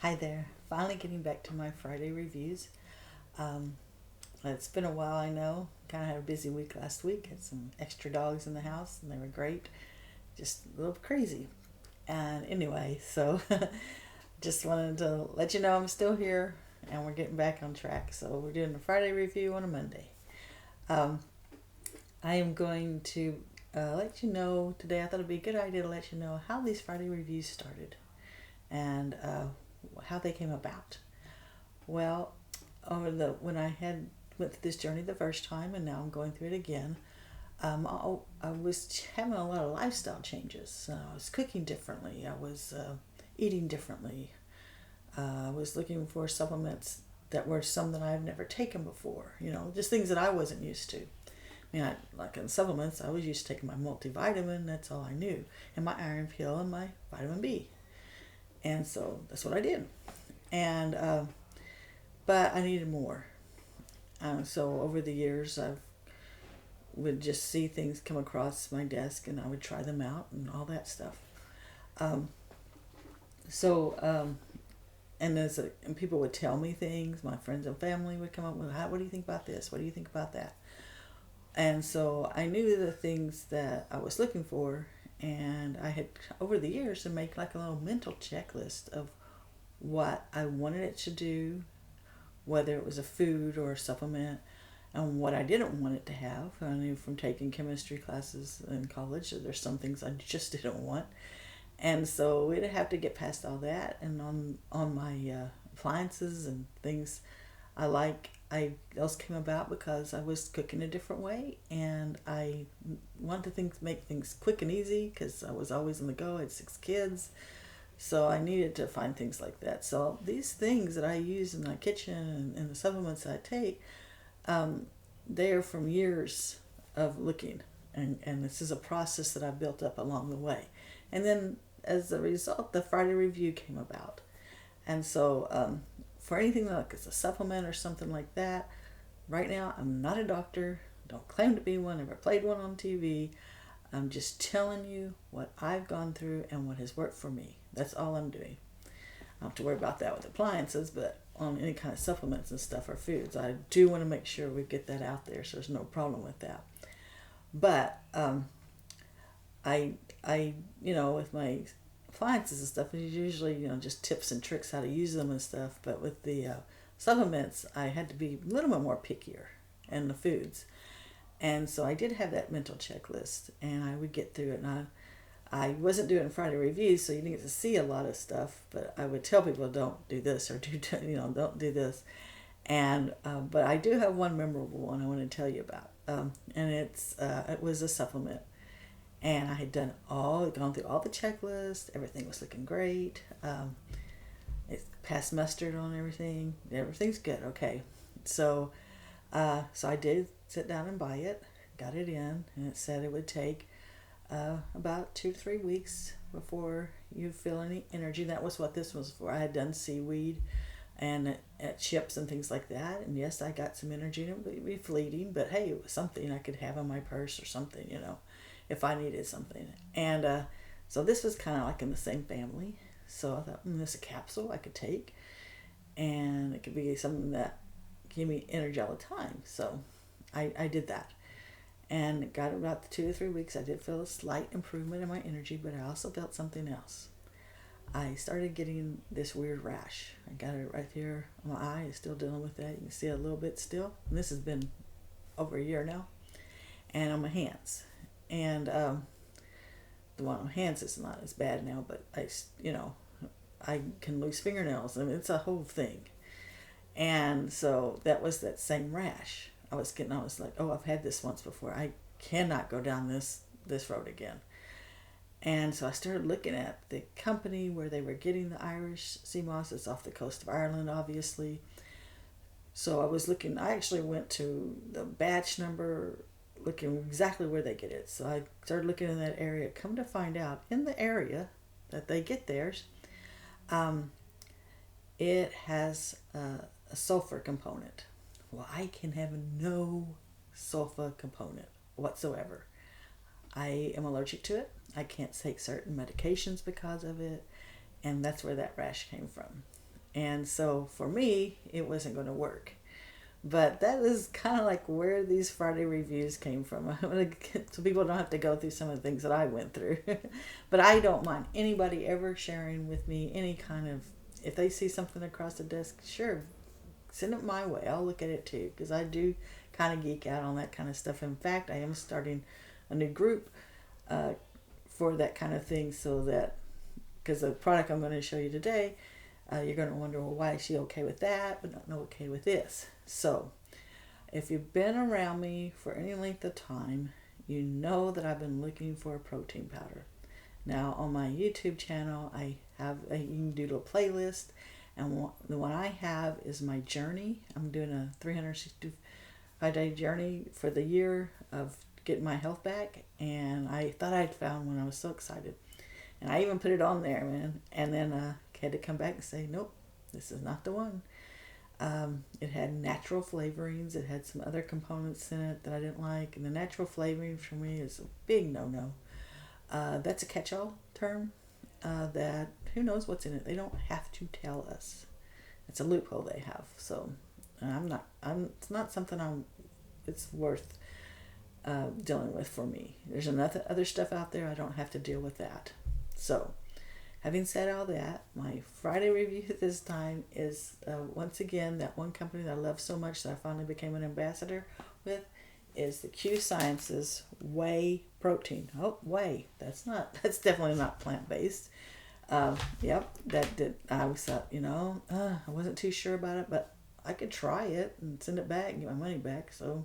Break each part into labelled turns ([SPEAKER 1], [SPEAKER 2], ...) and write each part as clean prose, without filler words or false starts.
[SPEAKER 1] Hi there. Finally getting back to my Friday reviews. Um, it's been a while, I know. Kind of had a busy week last week. Had some extra dogs in the house, and they were great. Just a little crazy. And anyway, so just wanted to let you know I'm still here, and we're getting back on track. So we're doing a Friday review on a Monday. Um, I am going to let you know today. I thought it'd be a good idea to let you know how these Friday reviews started and how they came about. Well, over the when I had went through this journey the first time, and now I'm going through it again. I was having a lot of lifestyle changes. I was cooking differently. I was eating differently. I was looking for supplements that were some that I've never taken before. Just things that I wasn't used to. Like in supplements, I was used to taking my multivitamin. That's all I knew, and my iron pill and my vitamin B. And so that's what I did. And but I needed more. So over the years, I would just see things come across my desk, and I would try them out and all that stuff. Um, so and people would tell me things. My friends and family would come up with, "What do you think about this? What do you think about that?" And so I knew the things that I was looking for, and I had over the years to make like a little mental checklist of what I wanted it to do, whether it was a food or a supplement, and what I didn't want it to have. I knew from taking chemistry classes in college that there's some things I just didn't want, and so we'd have to get past all that. And on my appliances and things I like, I those came about because I was cooking a different way, and I wanted to make things quick and easy because I was always on the go. I had 6 kids, so I needed to find things like that. So these things that I use in my kitchen and the supplements I take, um, they are from years of looking. And this is a process that I built up along the way. And then as a result, the Friday review came about. And so for anything like it's a supplement or something like that, right now I'm not a doctor, don't claim to be one, never played one on TV. I'm just telling you what I've gone through and what has worked for me. That's all I'm doing. I don't have to worry about that with appliances, but on any kind of supplements and stuff or foods, I do want to make sure we get that out there so there's no problem with that. But I, with my appliances and stuff, it's usually, just tips and tricks how to use them and stuff. But with the supplements, I had to be a little bit more pickier, and the foods. And so I did have that mental checklist, and I would get through it. And I wasn't doing Friday reviews, so you didn't get to see a lot of stuff. But I would tell people, don't do this or don't do this. And but I do have one memorable one I want to tell you about, and it was a supplement, and I had gone through all the checklists. Everything was looking great. It passed mustard on everything. Everything's good. Okay, so so I did sit down and buy it, got it in, and it said it would take about 2 to 3 weeks before you feel any energy. That was what this was for. I had done seaweed and chips and things like that, and yes, I got some energy, and it would be fleeting, but hey, it was something I could have in my purse or something, if I needed something. And so this was kind of like in the same family. So I thought, this is a capsule I could take, and it could be something that gave me energy all the time. So I did that, and it got about the 2 to 3 weeks. I did feel a slight improvement in my energy, but I also felt something else. I started getting this weird rash. I got it right here on my eye. I'm still dealing with that. You can see it a little bit still. And this has been over a year now. And on my hands. And the one on my hands is not as bad now, but I can lose fingernails. I mean, it's a whole thing. And so that was that same rash. I was like, oh, I've had this once before. I cannot go down this road again. And so I started looking at the company where they were getting the Irish sea moss. It's off the coast of Ireland, obviously. So I was looking, I actually went to the batch number, looking exactly where they get it. So I started looking in that area. Come to find out, in the area that they get theirs, it has a sulfur component. Well, I can have no sulfur component whatsoever. I am allergic to it. I can't take certain medications because of it, and that's where that rash came from. And so for me, it wasn't going to work. But that is kind of like where these Friday reviews came from. I'm gonna so people don't have to go through some of the things that I went through. But I don't mind anybody ever sharing with me any kind of, if they see something across the desk, sure, send it my way. I'll look at it too, because I do kind of geek out on that kind of stuff. In fact, I am starting a new group for that kind of thing, so that, because the product I'm going to show you today, you're going to wonder, well, why is she okay with that but not okay with this? So if you've been around me for any length of time, you know that I've been looking for a protein powder. Now on my YouTube channel, I have you can do a playlist, and the one I have is my journey. I'm doing a 365-day journey for the year of getting my health back, and I thought I'd found one. I was so excited, and I even put it on there, man. And then had to come back and say, nope, this is not the one. It had natural flavorings. It had some other components in it that I didn't like, and the natural flavoring for me is a big no-no. That's a catch-all term that who knows what's in it. They don't have to tell us. It's a loophole they have. So it's not something it's worth dealing with for me. There's enough other stuff out there. I don't have to deal with that. So having said all that, my Friday review this time is once again that one company that I love so much that I finally became an ambassador with is the Q Sciences whey protein. Oh, whey. That's definitely not plant-based. Yep, that did. I was thought, I wasn't too sure about it, but I could try it and send it back and get my money back. So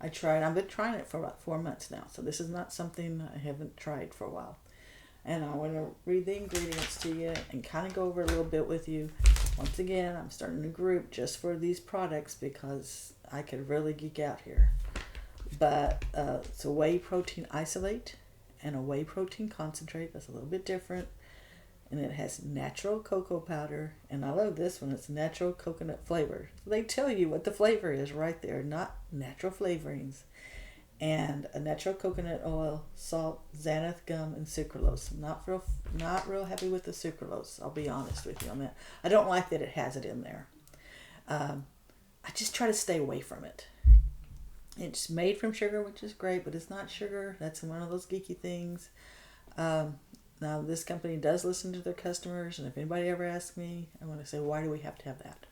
[SPEAKER 1] I tried. I've been trying it for about 4 months now. So this is not something I haven't tried for a while. And I want to read the ingredients to you and kind of go over a little bit with you. Once again, I'm starting a group just for these products because I could really geek out here. But it's a whey protein isolate and a whey protein concentrate. That's a little bit different. And it has natural cocoa powder. And I love this one. It's natural coconut flavor. So they tell you what the flavor is right there, not natural flavorings. And a natural coconut oil, salt, xanthan gum, and sucralose. I'm not real happy with the sucralose. I'll be honest with you on that. I don't like that it has it in there. I just try to stay away from it. It's made from sugar, which is great, but it's not sugar. That's one of those geeky things. Now, this company does listen to their customers, and if anybody ever asks me, I want to say, why do we have to have that?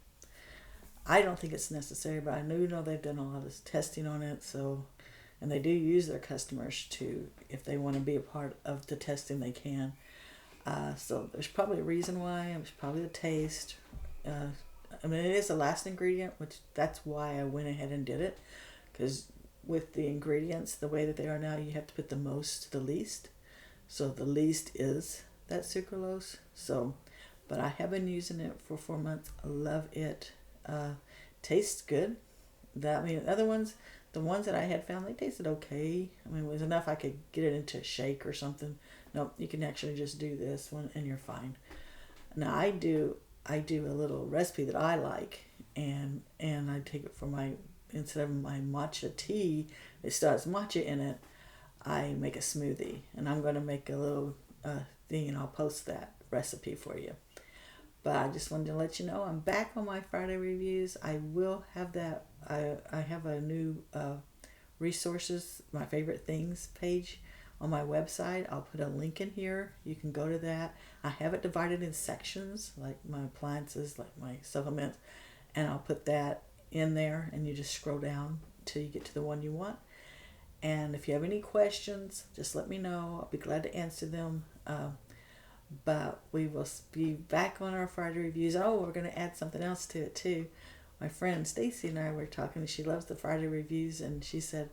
[SPEAKER 1] I don't think it's necessary, but I do know they've done a lot of testing on it, and they do use their customers to, if they want to be a part of the testing, they can. So there's probably a reason why. It's probably the taste. It is the last ingredient, which that's why I went ahead and did it. Because with the ingredients, the way that they are now, you have to put the most to the least. So the least is that sucralose. So, but I have been using it for 4 months. I love it. Tastes good. Other ones, the ones that I had found, they tasted okay. It was enough I could get it into a shake or something. Nope, you can actually just do this one and you're fine. Now I do a little recipe that I like, and I take it for instead of my matcha tea, it still has matcha in it, I make a smoothie. And I'm going to make a little thing, and I'll post that recipe for you. But I just wanted to let you know I'm back on my Friday reviews. I will have that. I have a new resources, my favorite things page on my website. I'll put a link in here. You can go to that. I have it divided in sections, like my appliances, like my supplements, and I'll put that in there, and you just scroll down till you get to the one you want. And if you have any questions, just let me know. I'll be glad to answer them. But we will be back on our Friday reviews. Oh, we're going to add something else to it too. My friend Stacy and I were talking. She loves the Friday reviews, and she said,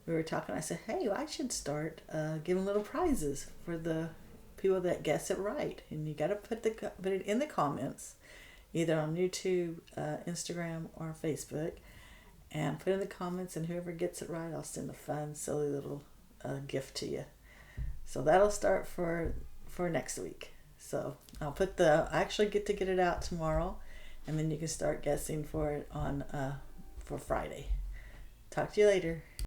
[SPEAKER 1] we were talking. I said, hey, I should start giving little prizes for the people that guess it right. And you got to put it in the comments, either on YouTube, Instagram, or Facebook, and put in the comments. And whoever gets it right, I'll send a fun, silly little gift to you. So that'll start for next week. So I actually get to get it out tomorrow, and then you can start guessing for it on for Friday. Talk to you later.